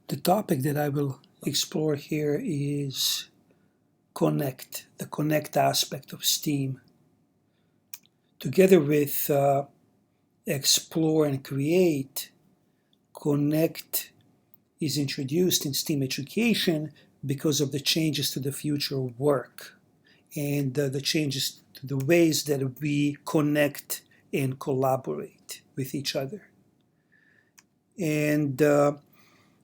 The topic that I will explore here is connect, the connect aspect of STEAM. Together with explore and create, connect is introduced in STEAM education because of the changes to the future of work and the changes to the ways that we connect and collaborate with each other. And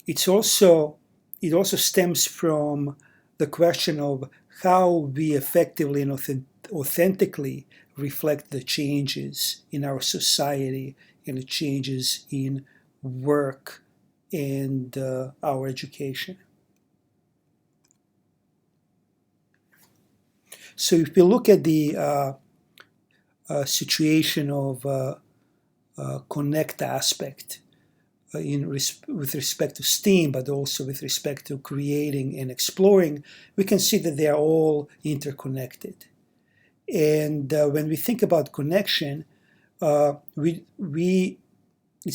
it also stems from the question of how we effectively and authentically reflect the changes in our society and the changes in work and our education. So if we look at the situation of connect aspect, with respect to STEAM, but also with respect to creating and exploring, we can see that they are all interconnected. And when we think about connection, it's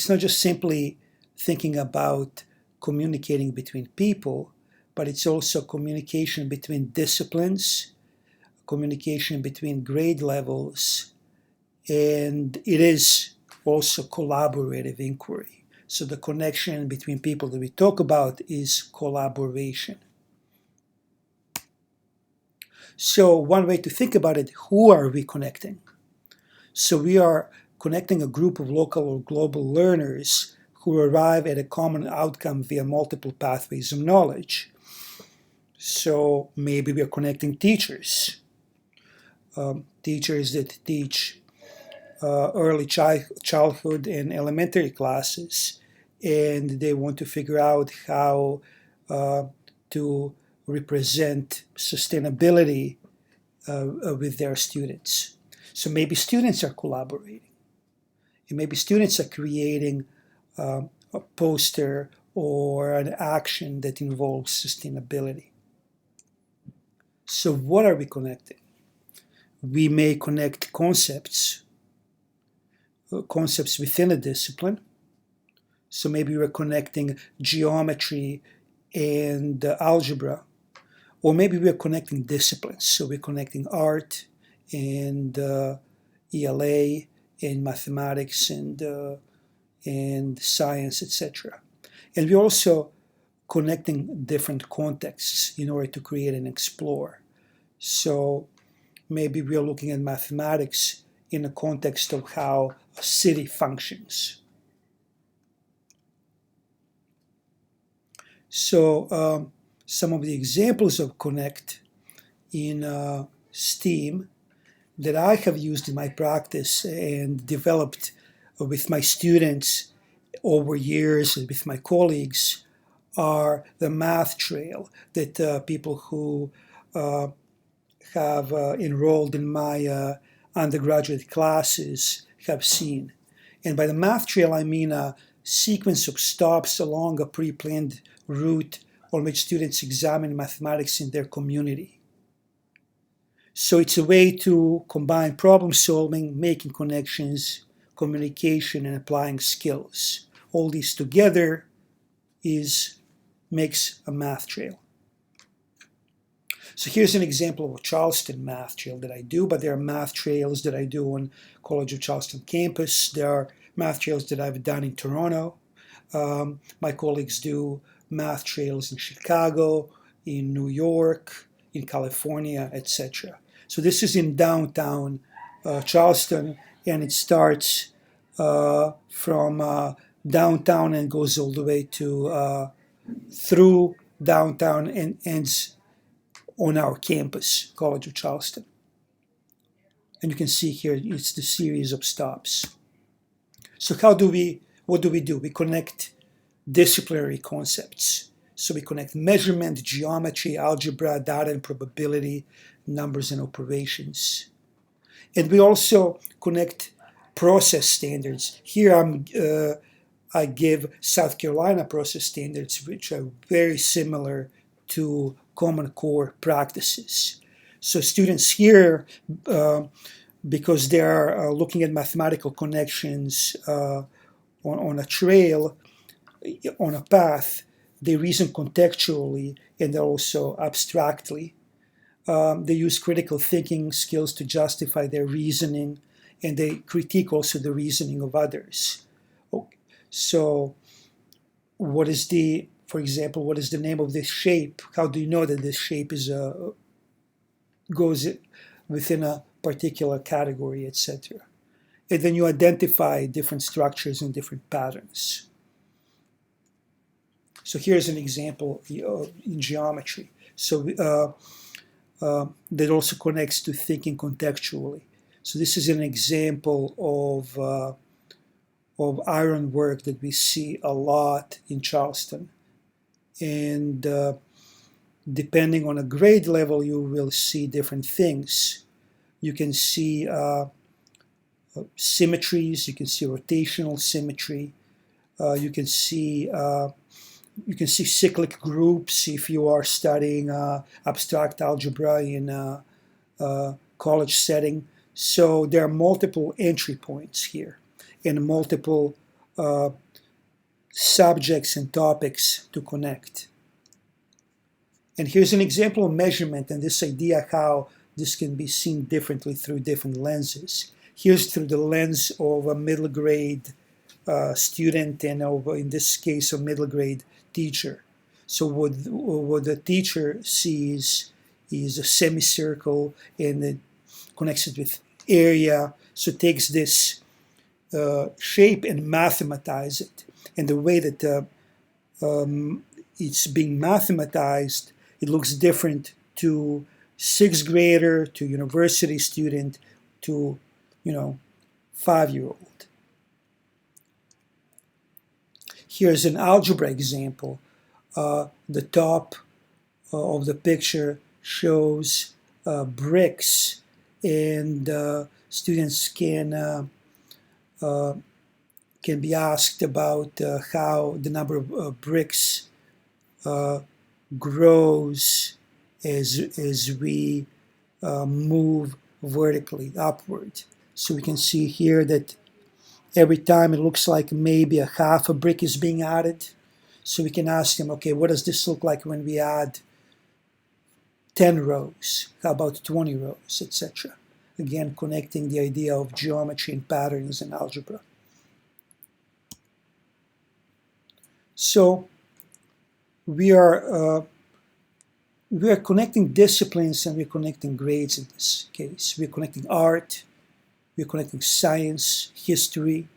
not just simply thinking about communicating between people, but it's also communication between disciplines, communication between grade levels, and it is also collaborative inquiry. So the connection between people that we talk about is collaboration. So one way to think about it, who are we connecting? So we are connecting a group of local or global learners who arrive at a common outcome via multiple pathways of knowledge. So maybe we are connecting teachers, teachers that teach early childhood and elementary classes, and they want to figure out how to represent sustainability with their students. So maybe students are collaborating, and maybe students are creating a poster or an action that involves sustainability. So what are we connecting? We may connect concepts within a discipline. So maybe we're connecting geometry and algebra, or maybe we're connecting disciplines. So we're connecting art and ELA and mathematics and science, etc. And we're also connecting different contexts in order to create and explore. So maybe we're looking at mathematics in the context of how a city functions. So some of the examples of connect in STEAM that I have used in my practice and developed with my students over years and with my colleagues are the math trail that people who have enrolled in my undergraduate classes have seen. And by the math trail, I mean a sequence of stops along a pre-planned route on which students examine mathematics in their community. So it's a way to combine problem solving, making connections, communication, and applying skills. All these together makes a math trail. So here's an example of a Charleston math trail that I do, but there are math trails that I do on College of Charleston campus. There are math trails that I've done in Toronto. My colleagues do math trails in Chicago, in New York, in California, etc. So this is in downtown Charleston, and it starts from downtown and goes all the way to through downtown and ends on our campus, College of Charleston. And you can see here, it's the series of stops. So what do we do? We connect disciplinary concepts. So we connect measurement, geometry, algebra, data and probability, numbers and operations. And we also connect process standards. Here I give South Carolina process standards, which are very similar to Common Core practices. So students here, because they are looking at mathematical connections on a trail, on a path, they reason contextually and also abstractly. They use critical thinking skills to justify their reasoning, and they critique also the reasoning of others. Okay. So, for example, what is the name of this shape? How do you know that this shape goes within a particular category, etc.? And then you identify different structures and different patterns. So here's an example in geometry. So that also connects to thinking contextually. So this is an example of iron work that we see a lot in Charleston. And depending on a grade level, you will see different things. You can see symmetries, you can see rotational symmetry, you can see cyclic groups if you are studying abstract algebra in a college setting. So there are multiple entry points here and multiple subjects and topics to connect. And here's an example of measurement and this idea how this can be seen differently through different lenses. Here's through the lens of a middle grade student and in this case a middle grade teacher. So what the teacher sees is a semicircle and it connects it with area. So it takes this shape and mathematize it. And the way that it's being mathematized, it looks different to sixth grader, to university student, to 5-year-old. Here's an algebra example. The top of the picture shows bricks, and students can be asked about how the number of bricks grows as we move vertically upward. So we can see here that every time it looks like maybe a half a brick is being added. So we can ask them, okay, what does this look like when we add 10 rows? How about 20 rows, etc.? Again, connecting the idea of geometry and patterns in algebra. So we are connecting disciplines and we're connecting grades in this case. We're connecting art, we're connecting science, history,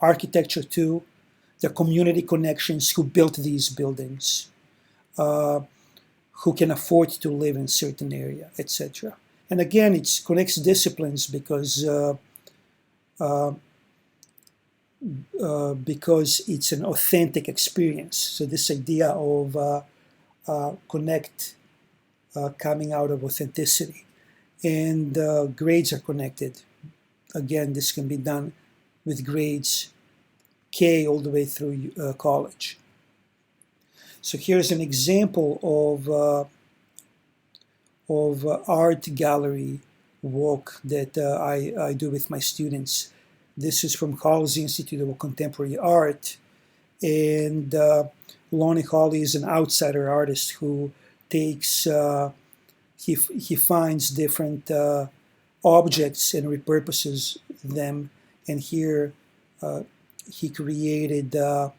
architecture too, the community connections who built these buildings, who can afford to live in certain area, etc. And again, it connects disciplines because it's an authentic experience. So this idea of connect coming out of authenticity. And grades are connected. Again, this can be done with grades K all the way through college. So here's an example of art gallery walk that I do with my students. This is from Halsey Institute of Contemporary Art, and Lonnie Hawley is an outsider artist who takes he finds different objects and repurposes them, and here he created an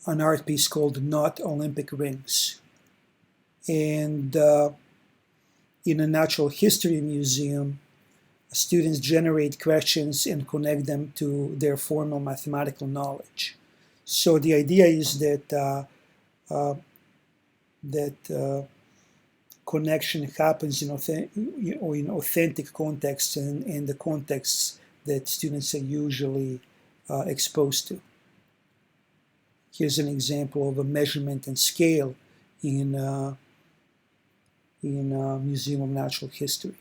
art piece called Not Olympic Rings. And in a natural history museum, students generate questions and connect them to their formal mathematical knowledge. So the idea is that connection happens in authentic contexts and in the contexts that students are usually exposed to. Here's an example of a measurement and scale in Museum of Natural History.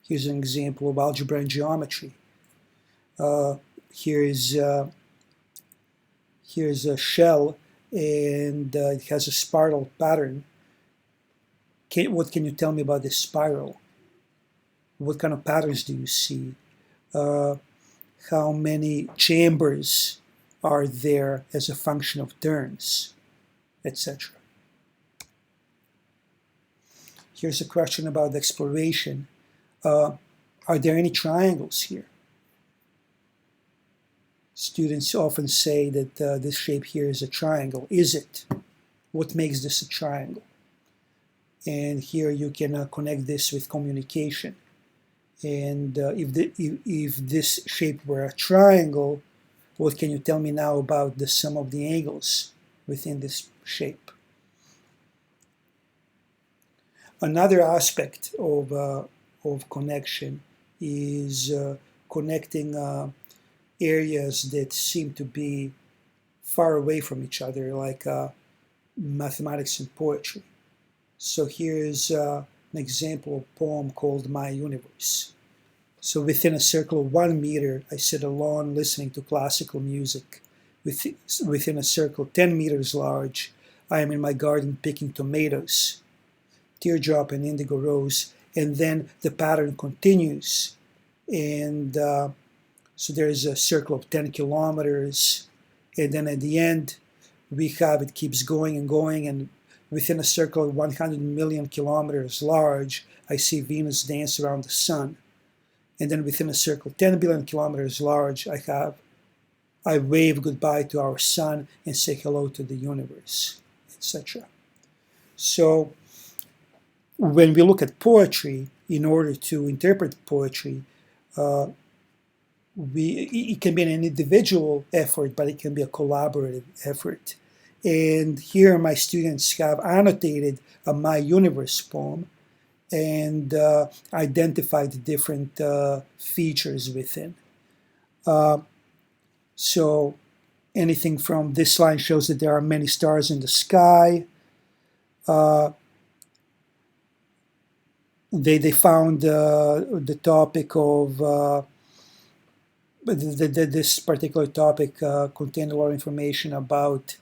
Here's an example of algebra and geometry. Here's a shell, and it has a spiral pattern. What can you tell me about this spiral? What kind of patterns do you see? How many chambers are there as a function of turns, etc. Here's a question about exploration. Are there any triangles here? Students often say that this shape here is a triangle. Is it? What makes this a triangle? And here you can connect this with communication. And if this shape were a triangle, what can you tell me now about the sum of the angles within this shape? Another aspect of connection is connecting areas that seem to be far away from each other, like mathematics and poetry. So here's an example of a poem called My Universe. So within a circle of 1 meter, I sit alone listening to classical music. Within a circle 10 meters large, I am in my garden picking tomatoes, teardrop and indigo rose, and then the pattern continues. And so there's a circle of 10 kilometers, and then at the end, it keeps going and going, and within a circle of 100 million kilometers large, I see Venus dance around the sun. And then within a circle 10 billion kilometers large, I wave goodbye to our sun and say hello to the universe, etc. So when we look at poetry, in order to interpret poetry, it can be an individual effort, but it can be a collaborative effort. And here my students have annotated a My Universe poem and identified the different features within. So anything from this line shows that there are many stars in the sky. They found the topic of this particular topic contained a lot of information about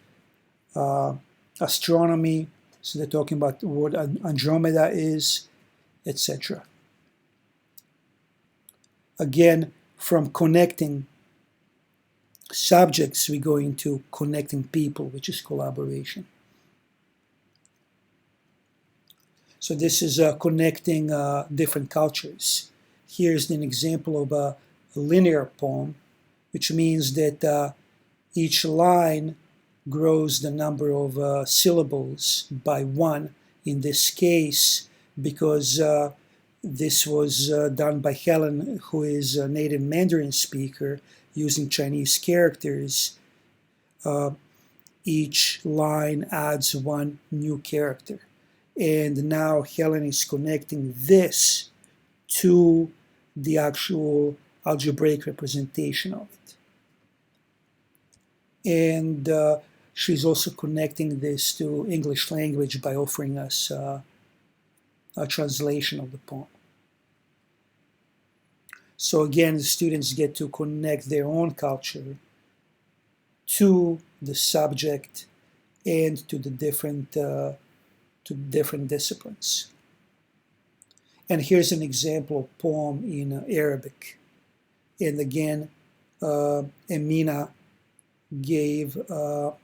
astronomy. So they're talking about what Andromeda is, etc. Again, from connecting subjects, we go into connecting people, which is collaboration. So this is connecting different cultures. Here's an example of a linear poem, which means that each line grows the number of syllables by 1. In this case, because this was done by Helen, who is a native Mandarin speaker, using Chinese characters, each line adds 1 new character. And now Helen is connecting this to the actual algebraic representation of it. And she's also connecting this to English language by offering us a translation of the poem. So again, the students get to connect their own culture to the subject and to the different disciplines. And here's an example of poem in Arabic. And again, Emina gave a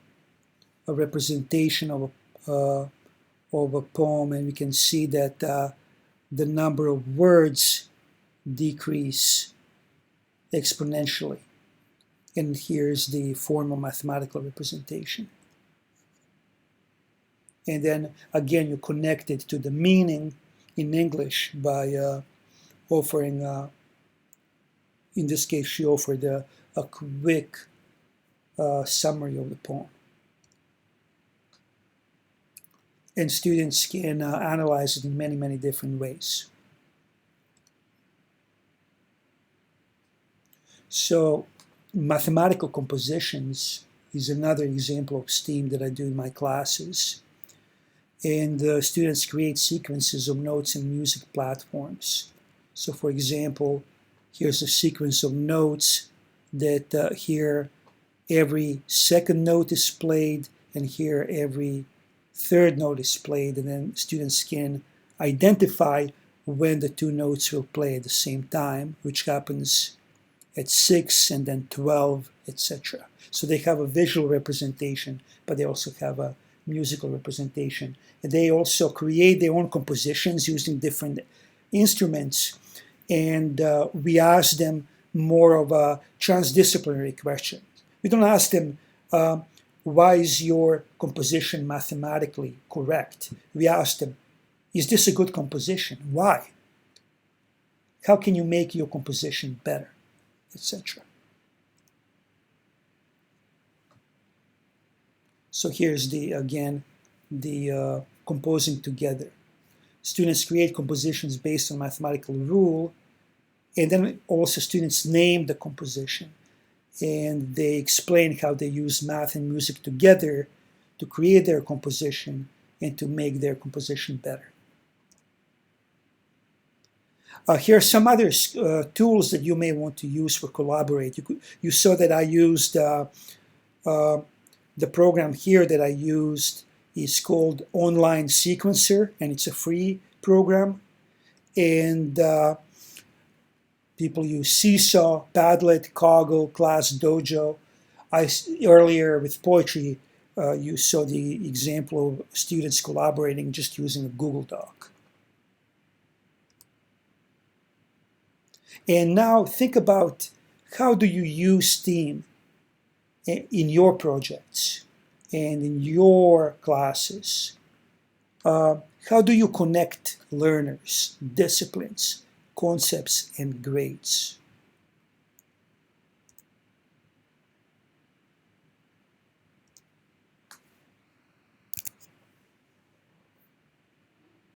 representation of a poem, and we can see that the number of words decrease exponentially. And here's the formal mathematical representation. And then again, you connect it to the meaning in English by offering, in this case, she offered a quick summary of the poem. And students can analyze it in many, many different ways. So mathematical compositions is another example of STEAM that I do in my classes. And students create sequences of notes in music platforms. So for example, here's a sequence of notes that here every second note is played, and here every third note is played, and then students can identify when the 2 notes will play at the same time, which happens at 6 and then 12, etc. So they have a visual representation, but they also have a musical representation. And they also create their own compositions using different instruments. And we ask them more of a transdisciplinary question. We don't ask them, why is your composition mathematically correct? We ask them, is this a good composition? Why? How can you make your composition better? Etc. So here's again the composing together. Students create compositions based on mathematical rule, and then also students name the composition, and they explain how they use math and music together to create their composition and to make their composition better. Here are some other tools that you may want to use for Collaborate. You saw that I used the program here that I used is called Online Sequencer, and it's a free program. And people use Seesaw, Padlet, Coggle, ClassDojo. Earlier with poetry, you saw the example of students collaborating just using a Google Doc. And now think about, how do you use STEAM in your projects and in your classes? How do you connect learners, disciplines, concepts, and grades?